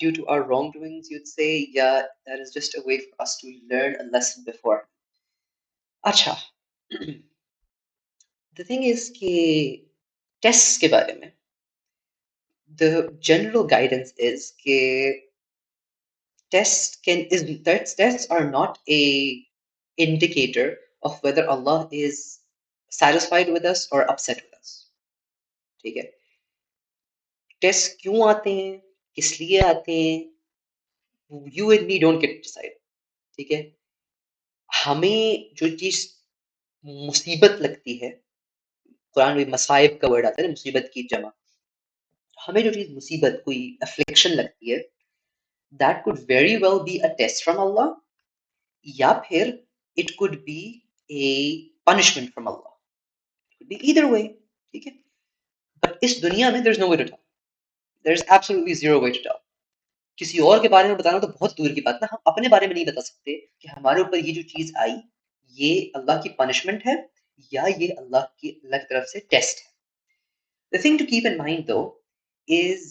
due to our wrongdoings, you'd say, yeah, that is just a way for us to learn a lesson before. अच्छा, the thing is कि tests के बारे में, the general guidance is कि tests are not a indicator of whether Allah is satisfied with us or upset with us. ठीक है? Test क्यों आते हैं, किस लिए आते हैं, you and me don't get to decide. ठीक है? हमें जो चीज मुसीबत लगती है, कुरान में मसाइब का वर्ड आता है ना, मुसीबत की जमा, हमें जो चीज मुसीबत, कोई अफ्लिक्शन लगती है, that could very well be a test from Allah, या फिर it could be a punishment from Allah. It could be either way. ठीक है? But इस दुनिया में there's no way to tell. There's absolutely zero way to tell. किसी और के बारे में बताना तो बहुत दूर की बात ना, हम अपने बारे में नहीं बता सकते कि हमारे ऊपर ये जो चीज आई, ये अल्लाह की पनिशमेंट है या ये अल्लाह की तरफ से टेस्ट है. The thing to keep in mind though is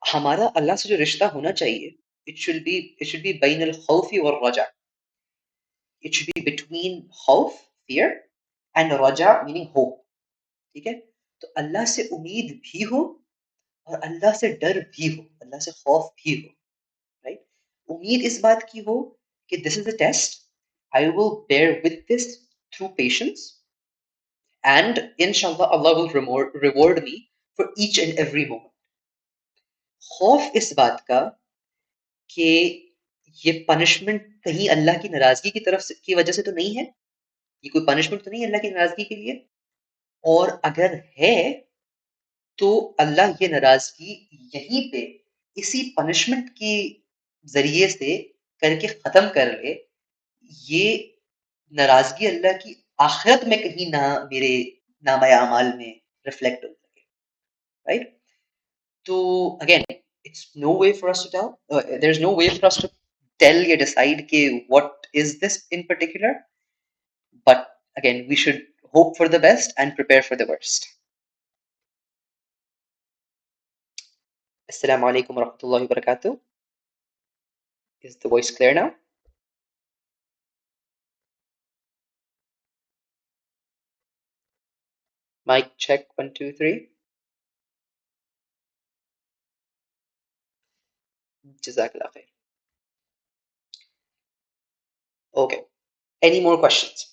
हमारा अल्लाह से जो रिश्ता होना चाहिए, it should be bain al-khawfi wal raja. It should be between khawf, fear, and raja, meaning hope. ठीक है? तो अल्लाह से उम्मीद भी हो और अल्लाह से डर भी हो, अल्लाह से खौफ भी हो, राइट? उम्मीद इस बात की हो कि this is a test, I will bear with this through patience, and इंशाल्लाह Allah will reward me for each and every moment. खौफ इस बात का कि ये पनिशमेंट कहीं अल्लाह की नाराजगी की तरफ से की वजह से तो नहीं है, ये कोई पनिशमेंट तो नहीं है अल्लाह की नाराजगी के लिए, और अगर है तो अल्लाह ये नाराजगी यहीं पे इसी पनिशमेंट की जरिए से करके खत्म कर ले, ये नाराजगी अल्लाह की आखिरत में कहीं ना मेरे नामा अमाल में रिफ्लेक्ट हो सके, राइट? तो again, it's no way for us to tell. There's no way for us to tell or decide ke what is this in particular. But again, we should hope for the best and prepare for the worst. Assalamu alaikum wa rahmatullahi wa barakatuh. Is the voice clear now? Mic check 1 2 3. Jazakallah khair. Okay. Any more questions?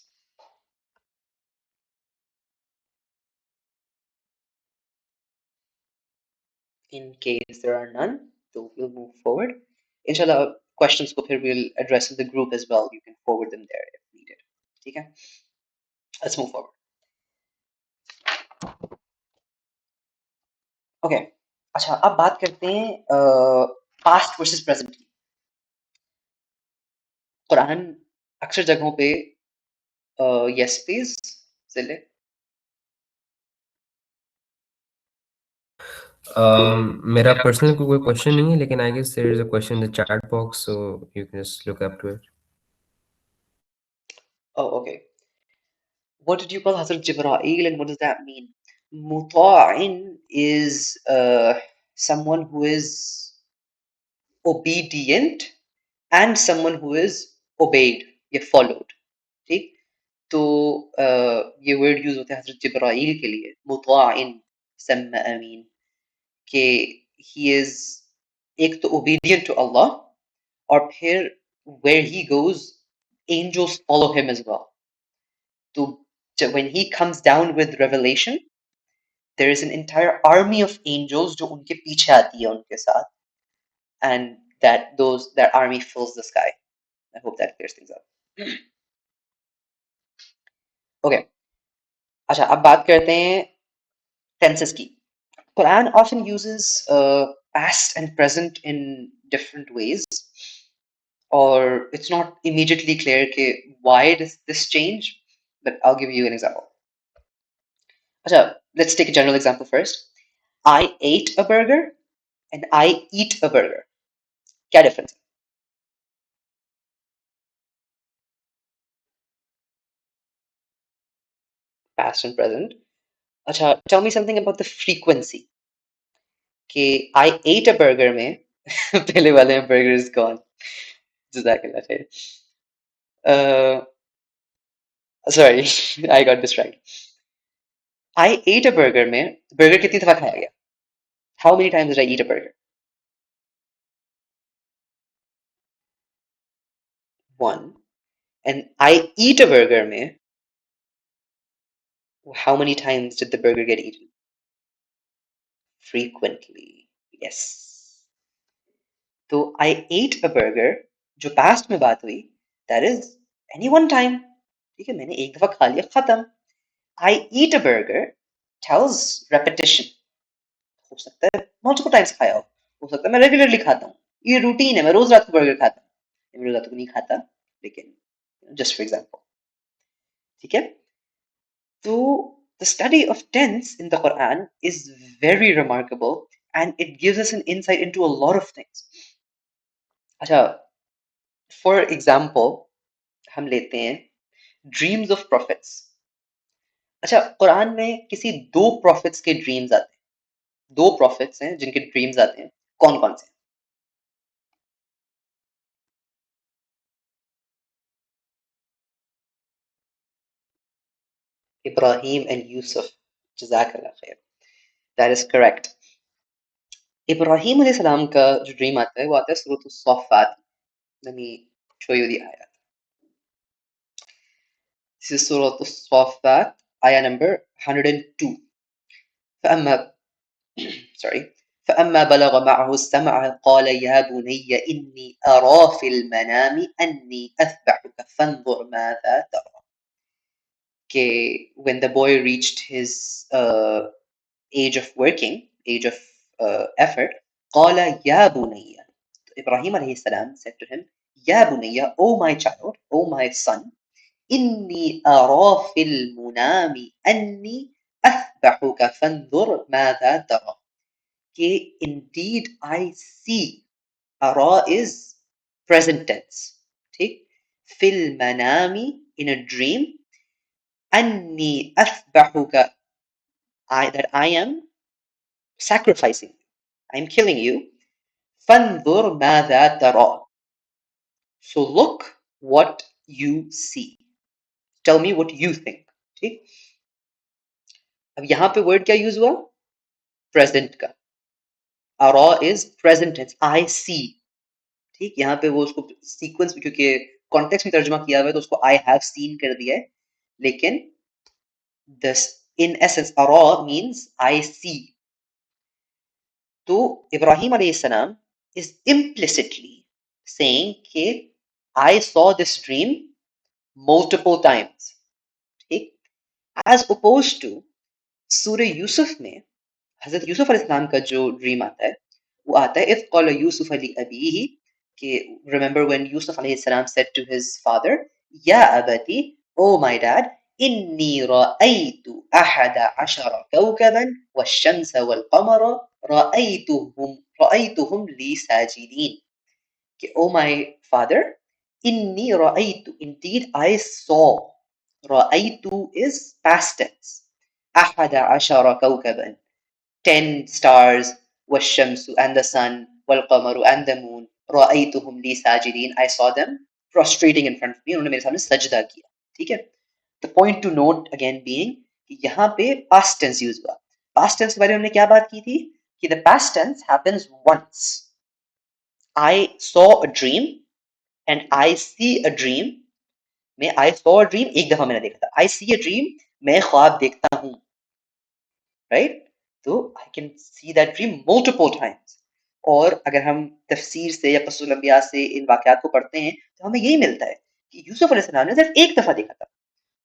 In case there are none, so we'll move forward. Inshallah, questions ko phir we'll address in the group as well. You can forward them there if needed. Okay? Let's move forward. Okay. अच्छा, अब बात करते हैं past versus present की. कुरान अक्सर जगहों पे yes please जिले. मेरा पर्सनल कोई क्वेश्चन नहीं है, लेकिन I guess there is a question in the chat box, so you can just look up to it. Oh, okay. What did you call Hazrat Jibreel and what does that mean? Muta'in is someone who is obedient and someone who is obeyed या followed. ठीक? तो ये word use होता है हजरत जिब्राइल के लिए, मुताइन सम्मा अमीन, कि he is एक तो ओबीडियंट टू अल्लाह, और फिर where he goes angels follow him as well. तो when he comes down with revelation, there is an entire army of angels जो उनके पीछे आती है उनके साथ, and that army fills the sky. I hope that clears things up. Okay. अच्छा, अब बात करते हैं tenses की. Quran often uses past and present in different ways, or it's not immediately clear why does this change, but I'll give you an example. Achha, let's take a general example first. I ate a burger and I eat a burger. क्या difference? Past and present. Achha, tell me something about the frequency. कि I ate a burger में पहले वाले में burger is gone. जज़ाकल्लाह खैर. Sorry, I got distracted. I ate a burger में burger कितनी दफा खाया गया? How many times did I eat a burger? One. And I eat a burger में how many times did the burger get eaten? Frequently. Yes. तो I ate a burger जो past में बात हुई that is any one time. ठीक है, मैंने एक दफा खा लिया खत्म. I eat a burger tells repetition. हो सकता है multiple times खाया हो सकता है मैं regularly खाता हूँ. ये routine है, मैं रोज रात को burger खाता हूँ. मैं रोज रात को नहीं खाता, लेकिन just for example. ठीक है? So the study of tense in the Quran is very remarkable and it gives us an insight into a lot of things. अच्छा, for example, हम लेते हैं dreams of prophets. अच्छा, कुरान में किसी दो prophets के dreams आते हैं. दो prophets हैं जिनके dreams आते हैं. कौन कौन से? Ibrahim and Yusuf. Jazakallah khair. That is correct. Ibrahim अलैहि सलाम का जो ड्रीम आता है वो आता है सूरह सफ़ात. Let me show you the ayat. This is Surah Saffaat, ayah number 102. فأما sorry فأما بلغ معه السمع قال يا بني إني أرى في المنام أني أذبحك فانظر ماذا ترى. Okay, when the boy reached his age of working, age of effort, قال يا بني. Ibrahim alayhi salam said to him, يا بني, O my child, O my son, إني أرى في المنام أني أذبحك فانظر ماذا ترى. Okay, indeed I see. أرى is present tense. ठीक? في المنام, in a dream. أني أذبحك, that I am sacrificing, I am killing you. فانظر ماذا ترى. So look what you see. Tell me what you think. ठीक? अब यहाँ पे word क्या use हुआ? Present का. अरा is present tense. I see. ठीक, यहाँ पे वो उसको सीक्वेंस में, क्योंकि कॉन्टेक्स्ट में तर्जुमा किया हुआ है तो उसको I have seen कर दिया है, लेकिन this in essence अरा means I see. तो इब्राहिम अलैहिस्सलाम is implicitly saying कि I saw this dream multiple times. ठीक, as opposed to सूरह यूसुफ में हजरत यूसुफ अलैहिस्सलाम का जो ड्रीम आता है वो आता है इफ़ क़ाल यूसुफ लिअबीही, कि remember when Yusuf अलैहिस्सलाम said to his father, या अबती, oh my dad, inni ra'aytu ahada ashara kawkaban wash-shamsa wal-qamara ra'aytuhum li sajidin. कि oh my father, inni ra'aytu, indeed I saw. Ra'aytu is past tense. Ahada ashara kawkaban, 10 stars, والشمس and the sun, والقمر and the moon, رأيتهم لي ساجدين, I saw them prostrating in front of me, उन्होंने मेरे सामने सजदा किया. ठीक है? The point to note again being कि यहाँ पे past tense use हुआ. Past tense के बारे में हमने क्या बात की थी कि the past tense happens once. I saw a dream and I see a dream में I saw a dream एक दफा मैंने देखा था. I see a dream, मैं ख्वाब देखता हूँ. Right? तो I can see that dream multiple times. और अगर हम तफसीर से या क़ससुल अंबिया से इन वाक़यात को पढ़ते हैं तो हमें यही मिलता है कि यूसुफ अलैहिस्सलाम ने सिर्फ एक दफ़ा देखा था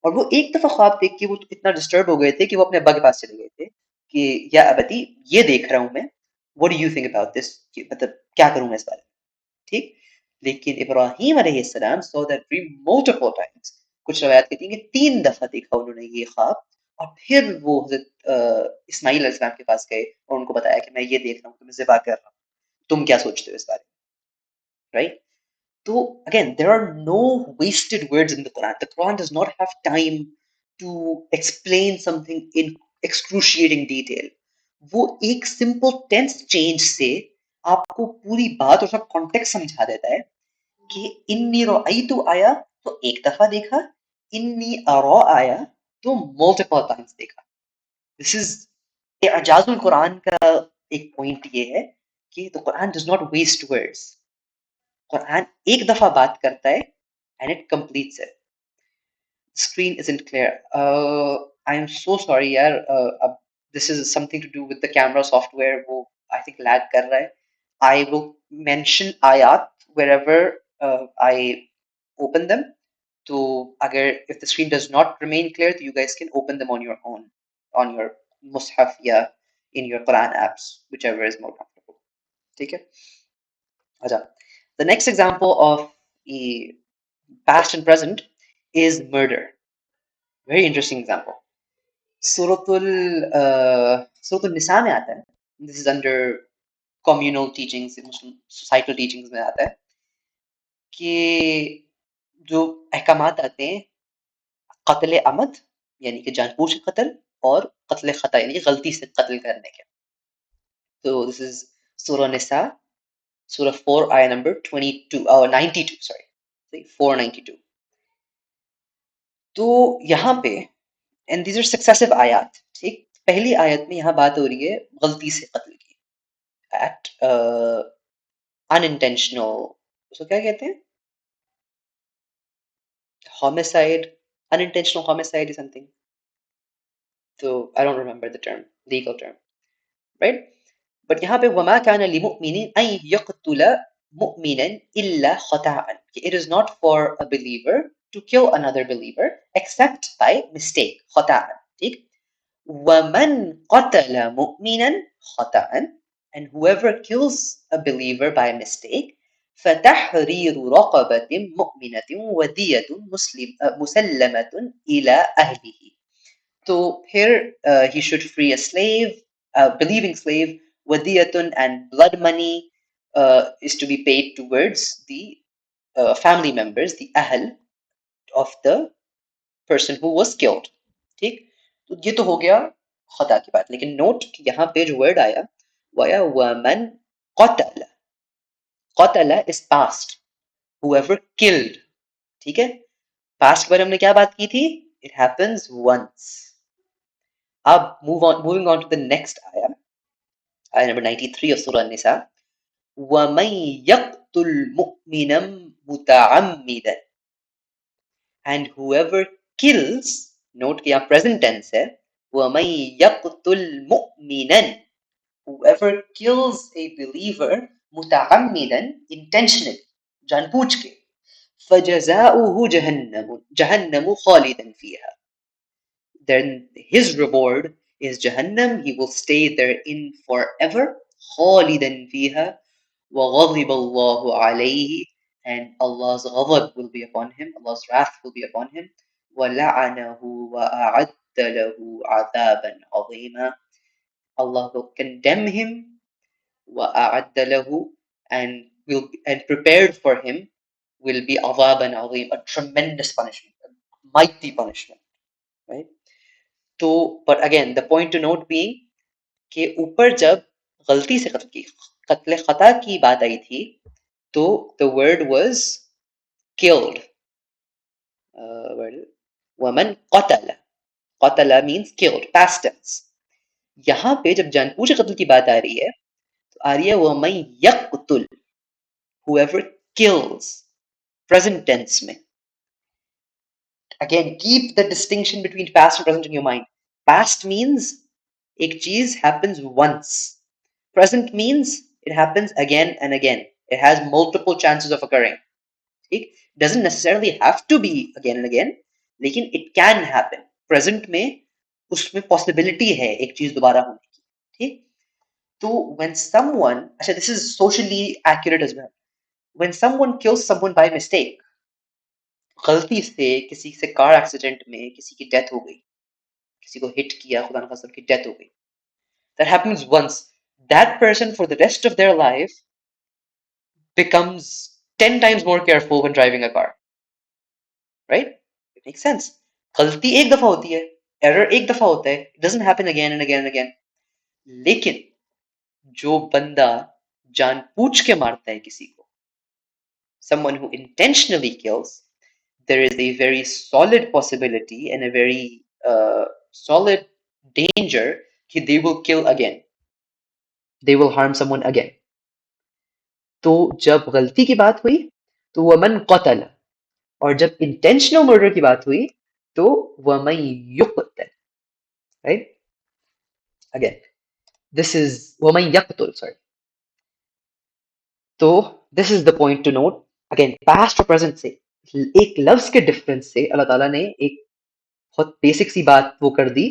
और वो एक दफ़ा ख्वाब देख के वो इतना डिस्टर्ब हो गए थे कि वो अपने अब्बा के पास चले गए थे कि या अबती, ये देख रहा हूँ मैं, what do you think about this, कि मतलब क्या करूँ मैं इस बारे में. ठीक, लेकिन इब्राहिम अलैहिस्सलाम saw that dream multiple times. कुछ रवायत कहती हैं कि 3 दफ़ा देखा उन्होंने ये ख्वाब और फिर वो हज़रत इस्माईल अलैहिस्सलाम के पास गए और उनको बताया कि मैं ये देख रहा हूँ, तो मैं ज़िबा कर रहा हूँ, तुम क्या सोचते हो इस बारे में. राइट? तो again, there are no wasted words in the Quran. The Quran does not have time to explain something in excruciating detail. वो एक सिंपल टेंस चेंज से आपको पूरी बात और सब कॉन्टेक्स्ट समझा देता है कि इन्नी रअयतु आया तो एक दफा देखा, इन्नी अरा आया तो मल्टीपल टाइम्स देखा। दिस इज एजाजुल कुरान का एक पॉइंट ये है कि the Quran does not waste words. Quran एक दफा बात करता है and it completes it. Screen isn't clear. I'm so sorry, yaar. This is something to do with the camera software. वो I think lag कर रहा है. I will mention ayat wherever I open them. So, अगर if the screen does not remain clear, you guys can open them on your own, on your mushaf या in your Quran apps, whichever is more comfortable. ठीक है? अच्छा. The next example of a past and present is murder. Very interesting example. सूरतुल निसा में आता है. This is under communal teachings, Muslim societal teachings में आता है कि जो अहकामात आते हैं कत्ल अमद यानी कि जानबूझ के कत्ल और कत्ल खता यानी कि गलती से कत्ल करने के. तो this is Surah Nisa, Surah 4 ayah number 22 or 92, sorry, 492. तो यहाँ पे एंड दीज आर सक्सेसिव आयात. ठीक, पहली आयत में यहाँ बात हो रही है गलती से कत्ल की, एट अनइंटेंशनल, उसको क्या कहते हैं, homicide, unintentional homicide is something. So I don't remember the term, legal term, right? But यहाँ पे वमा कान लिमुमिनिन अन यक़तुला मुमिनन इल्ला खताअन, it is not for a believer to kill another believer except by mistake, खताअन. ठीक, وَمَنْ قَتَلَ مُؤْمِنًا خَطَأً, and whoever kills a believer by mistake, فَتَحْرِيرُ رَقَبَةٍ مُؤْمِنَةٍ وَدِيَةٌ مُسَلَّمَةٌ إِلَى أَهْلِهِ. So here he should free a slave, a believing slave, wadiyatun, and blood money is to be paid towards the family members, the ahl of the person who was killed. ठीक, तो ये तो हो गया खता की बात. लेकिन नोट कि यहाँ पे जो वर्ड आया वो आया वमन qatala. qatala is past, whoever killed. ठीक है, पास्ट पर हमने क्या बात की थी, it happens once. अब moving on to the next ayah, ayah number 93 of Surah Nisa. وَمَن يَقْتُلْ مُؤْمِنًا مُتَعَمِّدًا, and whoever kills, note कि यहाँ present tense है, وَمَن يَقْتُلْ مُؤْمِنًا, whoever kills a believer متعمدا, intentionally, जानबूझ के, فجزاؤه جهنم خالدا فيها, then his reward is Jahannam, he will stay therein forever, خالدا فيها, وغضب الله عليه, and Allah's ghadab will be upon him, Allah's wrath will be upon him, وَلَعَنَهُ وَأَعَدَّ لَهُ عَذَابًا عَظِيمًا, Allah will condemn him, وَأَعَدَّ لَهُ, and prepared for him will be عَذَابًا عَظِيمًا, a tremendous punishment, a mighty punishment, right? तो but again the point to note being कि ऊपर जब गलती से कत्ल खता की बात आई थी तो the word was killed. वमन qatala, qatala means killed, past tense. यहाँ पे जब जानबूझ के कत्ल की बात आ रही है तो आ रही है वमन यक़तुल, whoever kills, present tense में. Again, keep the distinction between past and present in your mind. Past means एक चीज happens once. Present means it happens again and again. It has multiple chances of occurring. ठीक, doesn't necessarily have to be again and again, लेकिन it can happen. Present में उसमें possibility है एक चीज दोबारा होने की. ठीक, तो when someone, अच्छा, this is socially accurate as well. When someone kills someone by mistake, गलती से किसी से कार एक्सीडेंट में किसी की डेथ हो गई, किसी को हिट किया, खुदा न खास्ता, की डेथ हो गई, that happens once. That person for the rest of their life becomes 10 times more careful when driving a car, right? It makes sense. गलती एक दफा होती है, error एक दफा होता है, it doesn't happen again and again and again. लेकिन जो बंदा जानबूझ के मारता है किसी को, someone who intentionally kills, there is a very solid possibility and a very solid danger that they will kill again, they will harm someone again. तो जब गलती की बात हुई तो वमन कतल, और जब इंटेंशनल मर्डर की बात हुई तो वमन युक्तल, राइट? अगेन दिस इज वमन यक्तुल, सॉरी. तो this is the point two note. Again past और प्रेजेंट से, एक लफ्ज के डिफरेंस से अल्लाह ताला ने एक बहुत बेसिक सी बात वो कर दी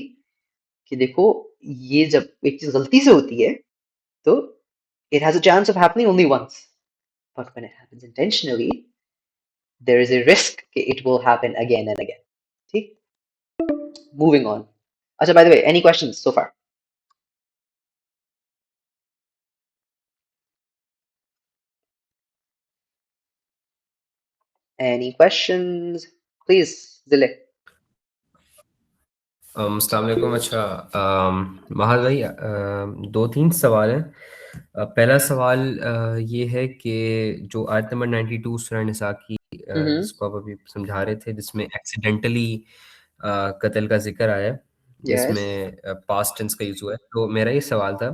कि देखो, ये जब एक चीज गलती से होती है तो it has a chance of happening only once, but when it happens intentionally there is a risk that it will happen again and again. ठीक. Moving on. अच्छा, by the way, any questions so far? Any questions? Please, Zile. अस्सलाम वालेकुम. अच्छा, महाल भाई, दो तीन सवाल हैं. पहला सवाल ये है कि जो आयत नंबर 92 सूरह निसा की, Mm-hmm. जिसको आप अभी समझा रहे थे, जिसमें एक्सीडेंटली कत्ल का जिक्र आया है, Yes. इसमें पास्ट टेंस का यूज़ हुआ है. तो मेरा ये सवाल था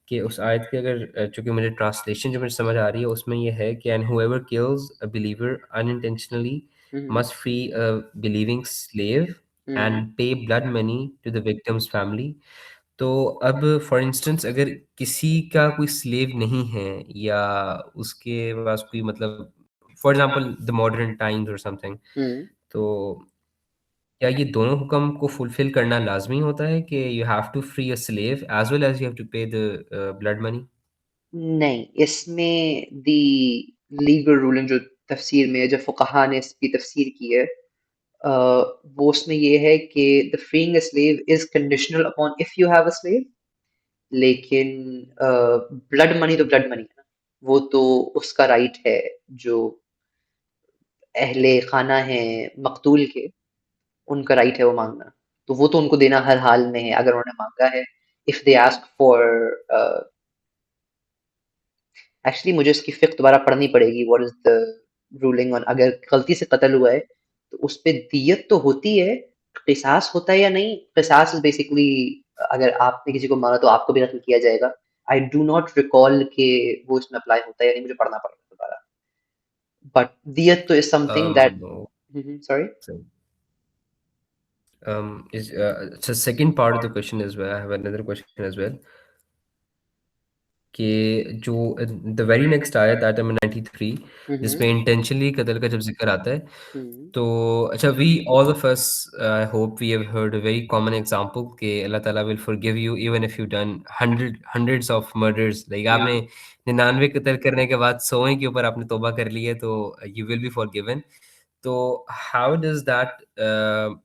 कि उस आयत की अगर चूँकि मुझे ट्रांसलेशन जो मुझे समझ आ रही है उसमें ये है कि and whoever kills a believer unintentionally Mm-hmm. Must free a believing slave Mm-hmm. And pay blood money to the victim's family. तो अब फॉर इंस्टेंस अगर किसी का कोई स्लेव नहीं है या उसके पास कोई मतलब, for example the modern times और समथिंग, Mm-hmm. तो क्या ये दोनों हुक्म को फुलफिल करना लाजमी होता है कि you have to free a slave as well as you have to pay the blood money? नहीं, इसमें दी लीगल रूलिंग जो तफसीर में जो फुकहा ने इसकी तफसीर की है, वो उसमें ये है कि the freeing a slave is conditional upon if you have a slave. लेकिन ब्लड मनी तो ब्लड मनी है ना, वो तो उसका राइट है, जो अहले खाना है मकतूल के, उनका राइट है वो मांगना. तो वो तो उनको देना हर हाल में है अगर उन्होंने मांगा है. If they ask for, actually मुझे इसकी फिक्र दोबारा पढ़नी पड़ेगी, what is the ruling on अगर गलती से कत्ल हुआ है तो उस पे दियत तो होती है, किसास होता है या नहीं. किसास इज बेसिकली अगर आपने किसी को मारा तो आपको भी कत्ल किया जाएगा. आई डू नॉट रिकॉल के वो इसमें अप्लाई होता है या नहीं, मुझे पढ़ना पड़ेगा दोबारा. बट दियत तो is something that. No. Sorry. So, is so second part of the question as well. I have another question as well. कि जो द वेरी नेक्स्ट आयत, आयत नंबर 93, जिसमें इंटेंशनली कत्ल का जब ज़िक्र आता है, तो अच्छा, we all of us I hope we have heard a very common example कि अल्लाह ताला will forgive you even if you done hundreds of murders. Like आपने 99 कत्ल करने के बाद 100वें के ऊपर आपने तौबा कर ली है, तो यू विल बी फॉरगिवन. तो how does that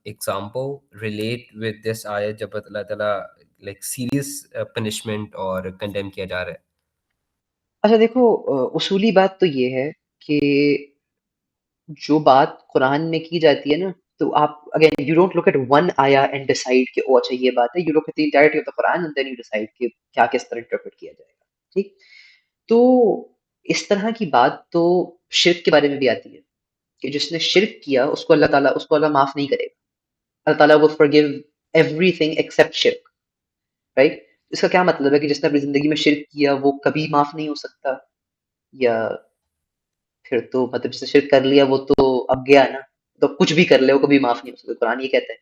example relate with this आयत जब अल्लाह ताला लाइक सीरियस पनिशमेंट और कंडेम किया जा रहा है? अच्छा देखो, उसूली बात तो ये है कि जो बात कुरान में की जाती है ना, तो आप again you don't look at one आया एंड डिसाइड कि ओ अच्छा ये बात है. You look at the entirety of the Quran and then you decide कि क्या किस तरह इंटरप्रेट किया जाएगा. ठीक. तो इस तरह की बात तो शिर्क के बारे में भी आती है कि जिसने शिर्क किया उसको अल्लाह माफ नहीं करेगा. अल्लाह ताला will forgive everything except शिर्क, राइट? इसका क्या मतलब है कि जिसने अपनी जिंदगी में शिर्क किया वो कभी माफ नहीं हो सकता, या फिर तो मतलब जिसने शिर्क कर लिया वो तो अब गया ना, तो कुछ भी कर ले वो कभी माफ नहीं हो सकता, कुरान ये कहता है.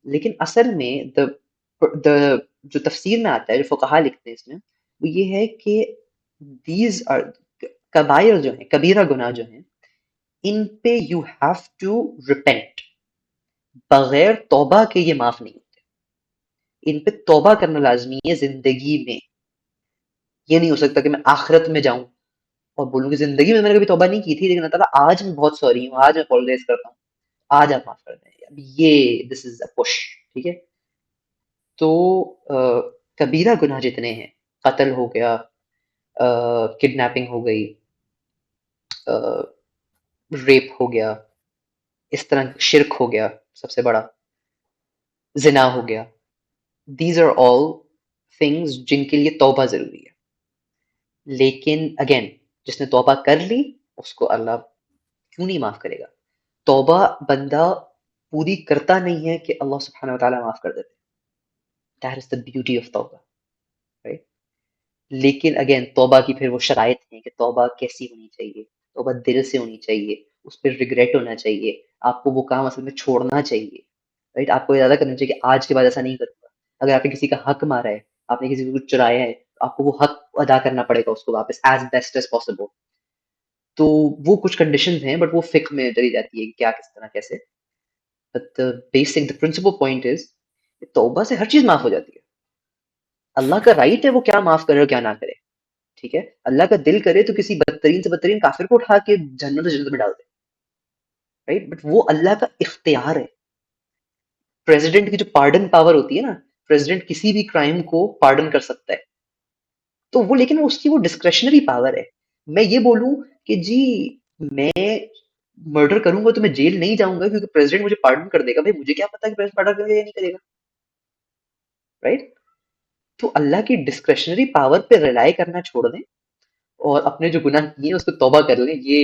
लेकिन असल में द जो तफसीर में आता है, जो फुकहा लिखते हैं इसमें, वो ये है कि दीज आर कबायर जो है, कबीरा गुनाह जो है, इन पे यू हैव टू रिपेंट. बगैर तौबा के ये माफ नहीं होते. इन पे तौबा करना लाजमी है जिंदगी में. ये नहीं हो सकता कि मैं आखिरत में जाऊं और बोलूं कि जिंदगी में मैंने कभी तौबा नहीं की थी, लेकिन अल्लाह ताला आज मैं बहुत सॉरी हूँ, आज मैं अपोलोजाइज करता हूँ, आज आप माफ कर दें. अब ये दिस इज अ पुश. ठीक है. तो कबीरा गुनाह जितने हैं, कत्ल हो गया, किडनैपिंग हो गई, रेप हो गया, इस तरह शिरक हो गया सबसे बड़ा, जिना हो गया, दीज आर ऑल things जिनके लिए तौबा ज़रूरी है। लेकिन अगेन जिसने तौबा कर ली उसको अल्लाह क्यों नहीं माफ़ करेगा? तौबा बंदा पूरी करता नहीं है कि अल्लाह सुब्हानहू व तआला माफ़ कर देते हैं। That is the beauty of तौबा, राइट? लेकिन अगेन तौबा की फिर वो शराइत हैं कि तौबा कैसी होनी चाहिए, तौबा दिल से होनी चाहिए, उस पर रिग्रेट होना चाहिए, आपको वो काम असल में छोड़ना चाहिए, राइट? आपको इरादा करना चाहिए कि आज के बाद ऐसा नहीं करूंगा। अगर आपने किसी का हक मारा है, आपने किसी को कुछ चुराया है, तो आपको वो हक अदा करना पड़ेगा उसको वापस एज बेस्ट एज पॉसिबल। तो वो कुछ कंडीशंस हैं, बट वो फिक्र में चली जाती है कि क्या किस तरह कैसे। But the principle point is तौबा से हर चीज माफ हो जाती है। अल्लाह का राइट है वो क्या माफ करे और क्या ना करे, ठीक है? अल्लाह का दिल करे तो किसी बदतरीन से बदतरीन काफिर को उठा के जन्नत से जन्नत में डाल दे, राइट? बट वो अल्लाह का इख्तियार है। प्रेसिडेंट की जो पार्डन पावर होती है ना, प्रेसिडेंट किसी भी क्राइम को पार्डन कर सकता है, तो वो लेकिन उसकी वो डिस्क्रेशनरी पावर है। मैं ये बोलूं कि जी मैं मर्डर करूंगा तो मैं जेल नहीं जाऊंगा क्योंकि प्रेसिडेंट मुझे पार्डन कर देगा, भाई मुझे क्या पता कि प्रेसिडेंट पार्डन करेगा या नहीं करेगा, राइट? तो अल्लाह की डिस्क्रेशनरी पावर पे रिलाई करना छोड़ दें और अपने जो गुनाह किए हैं उस पर तौबा कर लें। ये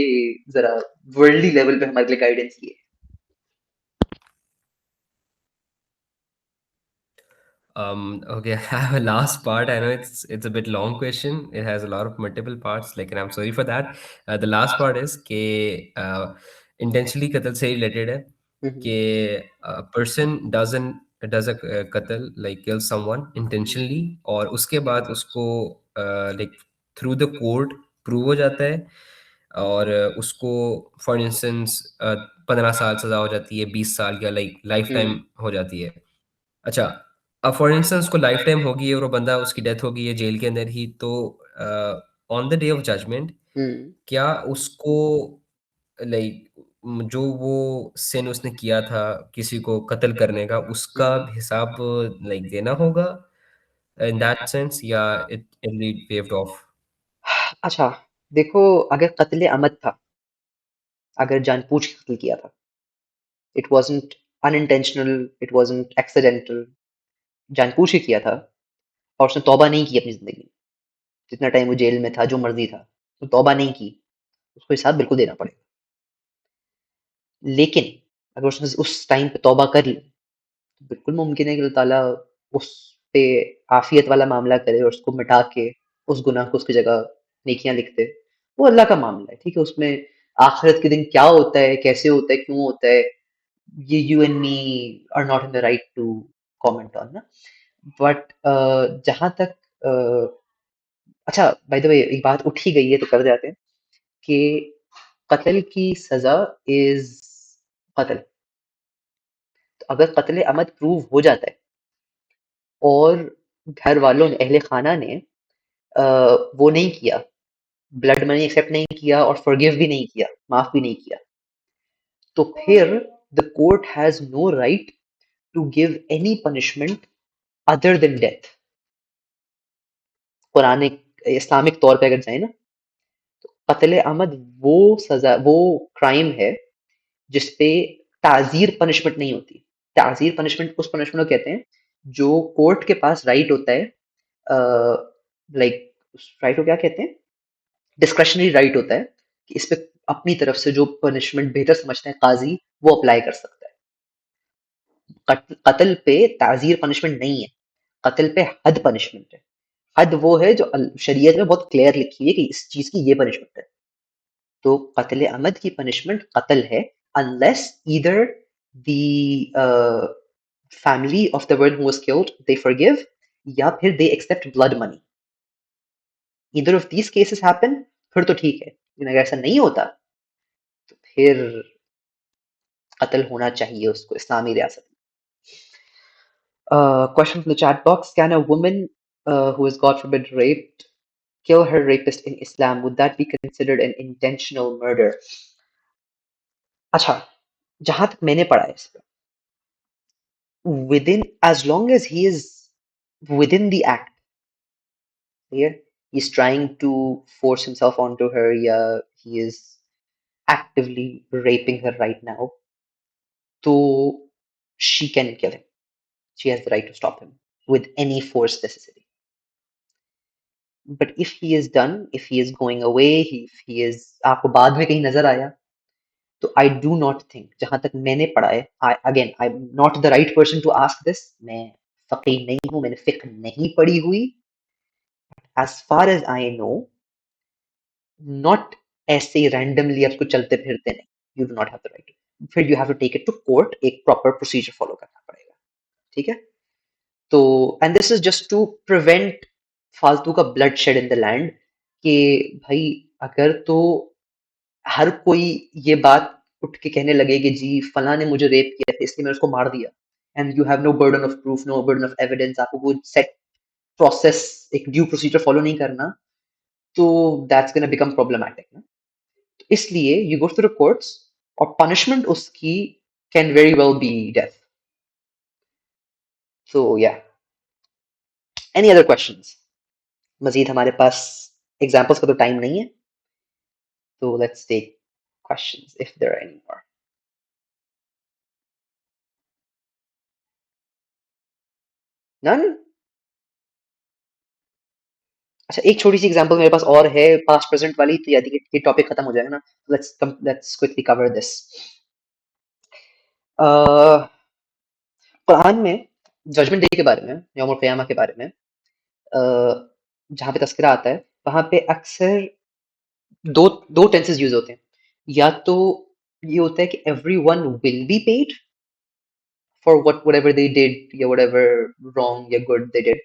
जरा वर्ल्डली लेवल पे हमारे लिए गाइडेंस ये है। Okay, I have a last part. I know it's a bit long question. It has a lot of multiple parts. Like, and I'm sorry for that. The last part is कि intentionally कत्ल से related है कि a person does a कत्ल like kill someone intentionally और उसके बाद उसको like through the court prove हो जाता है और उसको फॉर इंस्टेंस 15 साल सजा हो जाती है 20 साल या लाइक लाइफ टाइम हो जाती है। अच्छा, अब फॉर इंस्टेंस उसको लाइफ टाइम होगी और वो बंदा उसकी डेथ होगी है जेल के अंदर ही तो on the day of judgment hmm क्या उसको लाइक जो वो सिन उसने किया था किसी को कत्ल करने का उसका हम्म हिसाब लाइक देना होगा इन दैट सेंस या इट बी वेव्ड ऑफ? अच्छा, देखो, अगर कत्ले अमद था, अगर जानबूझ के कत्ल किया था, it wasn't unintentional, it wasn't accidental, जानबूझ के किया था और उसने तौबा नहीं की अपनी जिंदगी में, जितना टाइम वो जेल में था जो मर्जी था, तो तौबा नहीं की, उसको हिसाब बिल्कुल देना पड़ेगा। लेकिन अगर उसने उस टाइम पे तौबा कर ली तो बिल्कुल मुमकिन है कि अल्लाह ताला उस पे आफियत वाला मामला करे और उसको मिटा के उस गुनाह को उसकी जगह नेकियां लिख दे। वो अल्लाह का मामला है, ठीक है? उसमें आखिरत के दिन क्या होता है, कैसे होता है, क्यों होता है, ये you and me are not in the right to comment on ना। बट जहां तक अच्छा, बाय द वे एक बात उठ ही गई है तो कर जाते हैं कि कत्ल की सजा इज कत्ल। तो अगर कत्ले अमद प्रूव हो जाता है और घर वालों ने, अहले खाना ने वो नहीं किया, ब्लड मनी एक्सेप्ट नहीं किया और फॉरगिव भी नहीं किया, माफ भी नहीं किया, तो फिर the court has no right to give any punishment other than death. Quranic Islamic तौर पे अगर जाए ना, कत्ले अमद वो सजा, वो क्राइम है जिसपे ताजीर पनिशमेंट नहीं होती। ताजीर पनिशमेंट उस पनिशमेंट को कहते हैं जो कोर्ट के पास राइट होता है, लाइक राइट को क्या कहते हैं, डिस्क्रेशनरी राइट होता है कि इस पे अपनी तरफ से जो पनिशमेंट बेहतर समझता है काजी वो अप्लाई कर सकता है। कत्ल पे ताजीर पनिशमेंट नहीं है, कत्ल पे हद पनिशमेंट है। हद वो है जो शरीयत में बहुत क्लियर लिखी है कि इस चीज की ये पनिशमेंट है। तो कत्ले अमद की पनिशमेंट कत्ल है unless either the family of the one who was killed they forgive या फिर they except blood money. Either of these cases happen फिर तो ठीक है, लेकिन अगर ऐसा नहीं होता तो फिर कत्ल होना चाहिए उसको इस्लामी रियासत में। Question from the chat box: Can a woman who is God forbid raped kill her rapist in Islam? Would that be considered an intentional murder? अच्छा, जहां तक मैंने पढ़ा है इस पे, within, as long as he is within the act, here he's trying to force himself onto her, yeah, he is actively raping her right now, so she can kill him. She has the right to stop him with any force necessary. But if he is done, if he is going away, if he is आपको बाद में कहीं नजर आया, तो I do not think, जहां तक मैंने पढ़ा है, again I'm not the right person to ask this, मैं फकीह नहीं हूं, मैंने फिक्र नहीं पढ़ी हुई, as far as I know, not ऐसे randomly आपको चलते फिरते नहीं, you do not have the right to, फिर you have to take it to court, एक proper procedure follow करना पड़ेगा, ठीक है? तो and this is just to prevent फालतू का bloodshed in the land, कि भाई अगर तो हर कोई ये बात उठ के कहने लगे कि जी फलां ने मुझे रेप किया था इसलिए मैंने उसको मार दिया, and you have no burden of proof, no burden of evidence, आपको वो सेट प्रोसेस, एक ड्यू प्रोसीजर फॉलो नहीं करना, तो दैट्स गोना बिकम प्रॉब्लमैटिक ना। तो इसलिए you go to the courts, और पनिशमेंट उसकी can very well be death. So yeah, any other questions? मजीद हमारे पास एग्जांपल्स का तो टाइम नहीं है, तो let's take questions if there are any more. None? अच्छा, एक छोटी सी एग्जांपल मेरे पास और है पास्ट प्रेजेंट वाली, तो यदि ये टॉपिक खत्म हो जाएगा ना, let's quickly cover this. Quran में जजमेंट डे के बारे में, यौमुल क़यामा के बारे में, जहाँ पे तस्करा आता है, वहां पे अक्सर दो दो टेंसेस यूज होते हैं। या तो ये होता है कि everyone will be paid for whatever they did, या व्हाटएवर रॉन्ग या गुड दे डिड,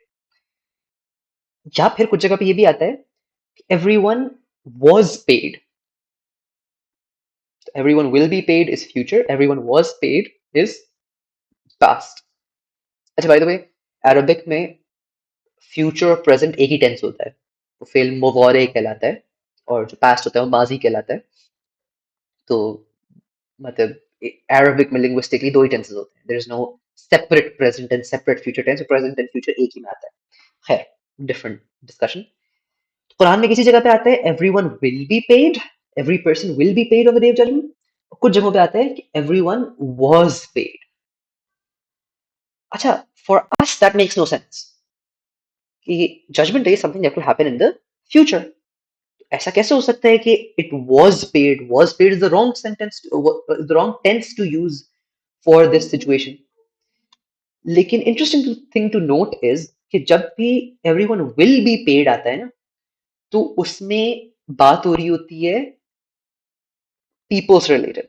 या फिर कुछ जगह पे ये भी आता है everyone was paid. Everyone will be paid is future, everyone was paid is past. अच्छा, बाय द वे अरबिक में फ्यूचर और प्रेजेंट एक ही टेंस होता है, तो फेल मुवारे कहलाता है, और जो पास्ट होता है वो माजी कहलाता है। तो मतलब अरबिक में लिंग्विस्टिकली दो ही टेंसेस होते हैं, there is no separate present and separate future tense, present and future एक ही में आता है। खैर, डिफरेंट डिस्कशन। कुरान में किसी जगह पे आता है everyone will be paid, every person will be paid on the day of judgment, कुछ जगहों पे आता है कि एवरीवन वाज पेड। अच्छा, for us that makes no sense कि judgment day is something that will happen in the future. ऐसा कैसे हो सकता है कि it was paid is the wrong sentence, the wrong tense to use for this situation. लेकिन interesting thing to note is कि जब भी एवरीवन विल बी पेड आता है ना, तो उसमें बात हो रही होती है पीपल्स रिलेटेड,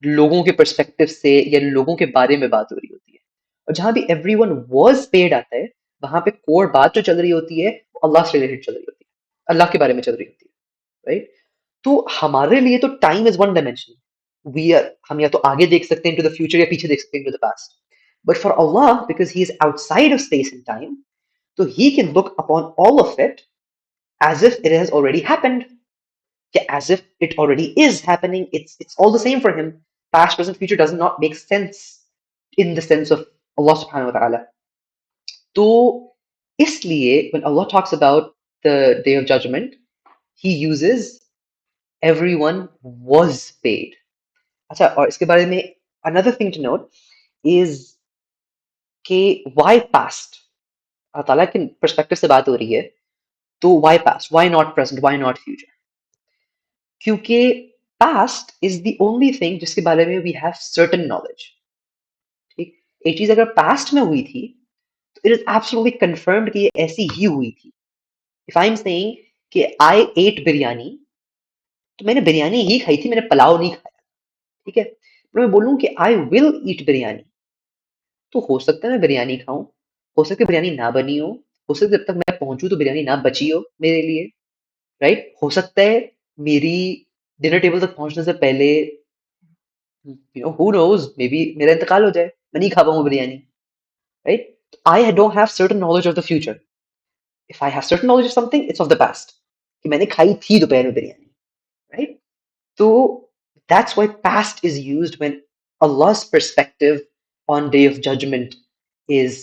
लोगों के पर्सपेक्टिव से या लोगों के बारे में बात हो रही होती है। और जहां भी एवरीवन वाज पेड आता है, वहां पे कोर बात जो चल रही होती है वो अल्लाह से रिलेटेड चल रही होती है, अल्लाह के बारे में चल रही होती है, राइट? तो हमारे लिए तो time is one dimension, we are, हम या तो आगे देख सकते हैं टू द फ्यूचर या पीछे देख सकते हैं to the past, but for Allah because he is outside of space and time, तो he can look upon all of it as if it has already happened, as if it already is happening. It's all the same for him. Past, present, future does not make sense in the sense of Allah subhanahu wa ta'ala. तो इसलिए when Allah talks about the day of judgment, he uses everyone was paid. अच्छा, और इसके बारे में another thing to note is कि why past? अल्लाह ताला के perspective से बात हो रही है, तो why past? Why not present? Why not future? क्योंकि past is the only thing जिसके बारे में we have certain knowledge. ठीक, एक चीज अगर past में हुई थी, तो it is absolutely confirmed कि ये ऐसी ही हुई थी। If I'm saying कि I ate बिरयानी, तो मैंने बिरयानी ही खाई थी, मैंने पुलाव नहीं खाया, ठीक है? तो मैं बोलूं कि I will eat बिरयानी, तो हो सकता है मैं बिरयानी खाऊं, हो सकता है बिरयानी ना बनी हो सकता है जब तक मैं पहुंचू तो बिरयानी ना बची हो मेरे लिए, राइट? हो सकता है मेरी डिनर टेबल तक पहुंचने से पहले, who knows, मे बी मेरा इंतकाल हो जाए, मैं नहीं खा पाऊंगा biryani, right? I don't have certain knowledge of the future. If I have certain knowledge of something, it's of the past, कि मैंने खाई थी दोपहर में बिरयानी, राइट? तो that's why past is used when Allah's perspective on day of judgment is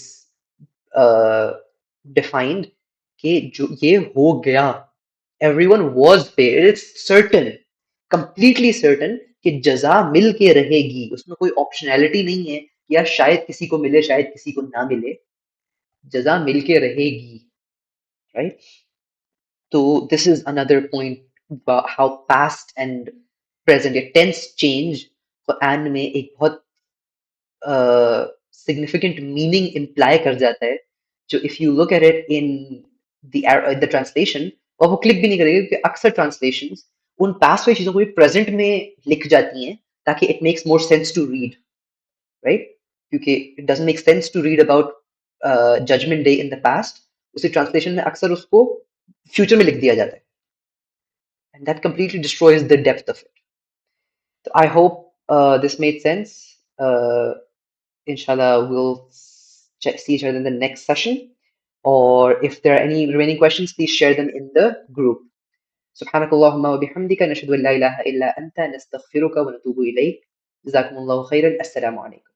defined कि जो ये हो गया, everyone was paid, it's certain, completely certain कि जजा मिल के रहेगी, उसमें कोई ऑप्शनैलिटी नहीं है कि यार शायद किसी को मिले शायद किसी को ना मिले, जजा मिल के रहेगी, right? So this is another point about how past and present या tense change Quran में एक बहुत significant meaning imply कर जाता है जो if you look at it in the translation और वो click भी नहीं करेगा क्योंकि अक्सर translations उन past वाली चीजों को भी present में लिख जाती हैं ताकि it makes more sense to read, right? क्योंकि it doesn't make sense to read about judgment day in the past, उसी translation में अक्सर उसको future में लिख दिया जाता है, and that completely destroys the depth of it. So I hope this made sense. Inshallah, we'll see each other in the next session. Or if there are any remaining questions, please share them in the group. سبحانك اللهم وبحمدك نشهد أن لا إله إلا أنت نستغفرك ونتوب إليك جزاكم الله خيرا السلام عليكم